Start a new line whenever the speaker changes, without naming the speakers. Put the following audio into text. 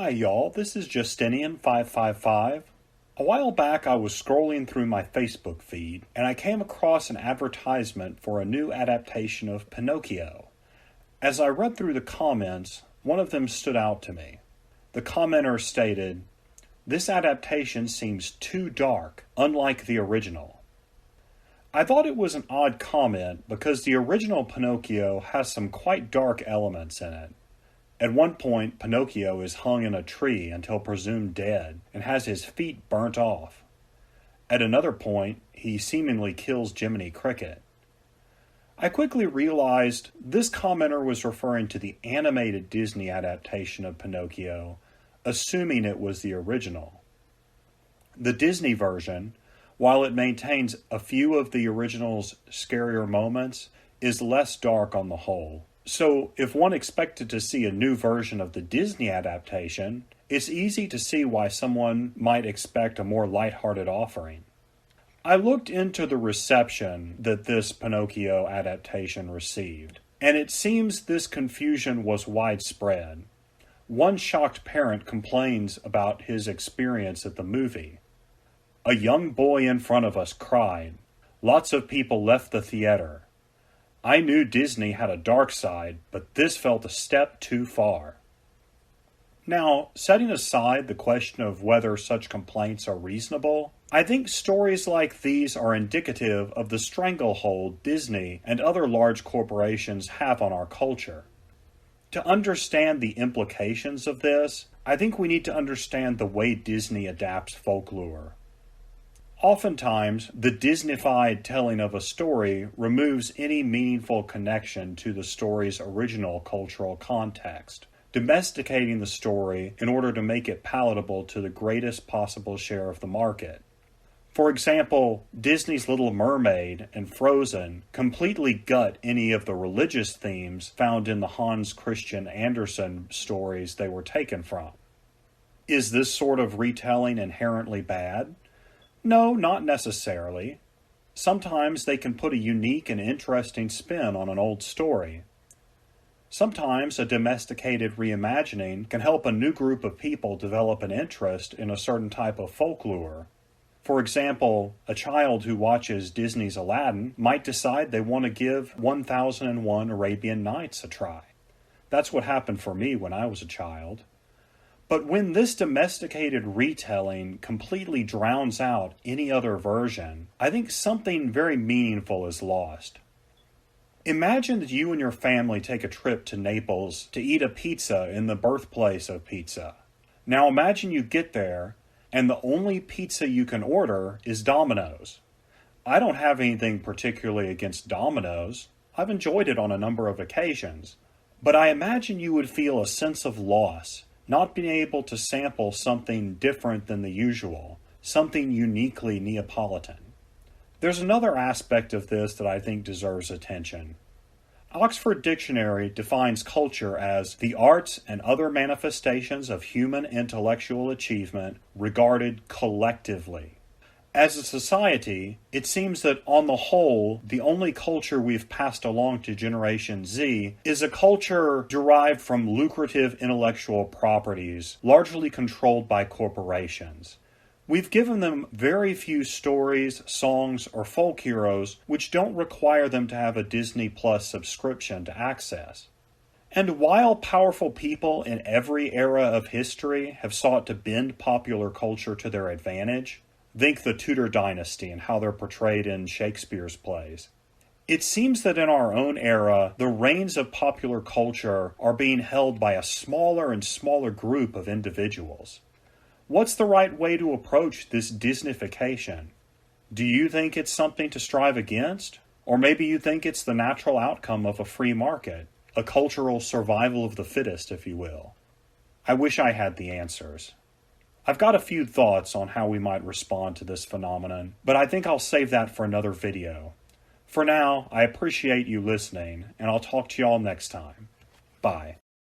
Hi y'all, this is Justinian555. A while back I was scrolling through my Facebook feed and I came across an advertisement for a new adaptation of Pinocchio. As I read through the comments, one of them stood out to me. The commenter stated, "This adaptation seems too dark, unlike the original." I thought it was an odd comment because the original Pinocchio has some quite dark elements in it. At one point, Pinocchio is hung in a tree until presumed dead and has his feet burnt off. At another point, he seemingly kills Jiminy Cricket. I quickly realized this commenter was referring to the animated Disney adaptation of Pinocchio, assuming it was the original. The Disney version, while it maintains a few of the original's scarier moments, is less dark on the whole. So, if one expected to see a new version of the Disney adaptation, it's easy to see why someone might expect a more lighthearted offering. I looked into the reception that this Pinocchio adaptation received, and it seems this confusion was widespread. One shocked parent complains about his experience at the movie. "A young boy in front of us cried. Lots of people left the theater. I knew Disney had a dark side, but this felt a step too far." Now, setting aside the question of whether such complaints are reasonable, I think stories like these are indicative of the stranglehold Disney and other large corporations have on our culture. To understand the implications of this, I think we need to understand the way Disney adapts folklore. Oftentimes, the Disneyfied telling of a story removes any meaningful connection to the story's original cultural context, domesticating the story in order to make it palatable to the greatest possible share of the market. For example, Disney's Little Mermaid and Frozen completely gut any of the religious themes found in the Hans Christian Andersen stories they were taken from. Is this sort of retelling inherently bad? No, not necessarily. Sometimes they can put a unique and interesting spin on an old story. Sometimes a domesticated reimagining can help a new group of people develop an interest in a certain type of folklore. For example, a child who watches Disney's Aladdin might decide they want to give 1001 Arabian Nights a try. That's what happened for me when I was a child. But when this domesticated retelling completely drowns out any other version, I think something very meaningful is lost. Imagine that you and your family take a trip to Naples to eat a pizza in the birthplace of pizza. Now imagine you get there, and the only pizza you can order is Domino's. I don't have anything particularly against Domino's. I've enjoyed it on a number of occasions. But I imagine you would feel a sense of loss, not being able to sample something different than the usual, something uniquely Neapolitan. There's another aspect of this that I think deserves attention. Oxford Dictionary defines culture as the arts and other manifestations of human intellectual achievement regarded collectively. As a society, it seems that on the whole, the only culture we've passed along to Generation Z is a culture derived from lucrative intellectual properties, largely controlled by corporations. We've given them very few stories, songs, or folk heroes which don't require them to have a Disney Plus subscription to access. And while powerful people in every era of history have sought to bend popular culture to their advantage, think the Tudor dynasty and how they're portrayed in Shakespeare's plays, it seems that in our own era, the reins of popular culture are being held by a smaller and smaller group of individuals. What's the right way to approach this Disneyfication? Do you think it's something to strive against? Or maybe you think it's the natural outcome of a free market, a cultural survival of the fittest, if you will? I wish I had the answers. I've got a few thoughts on how we might respond to this phenomenon, but I think I'll save that for another video. For now, I appreciate you listening, and I'll talk to y'all next time. Bye.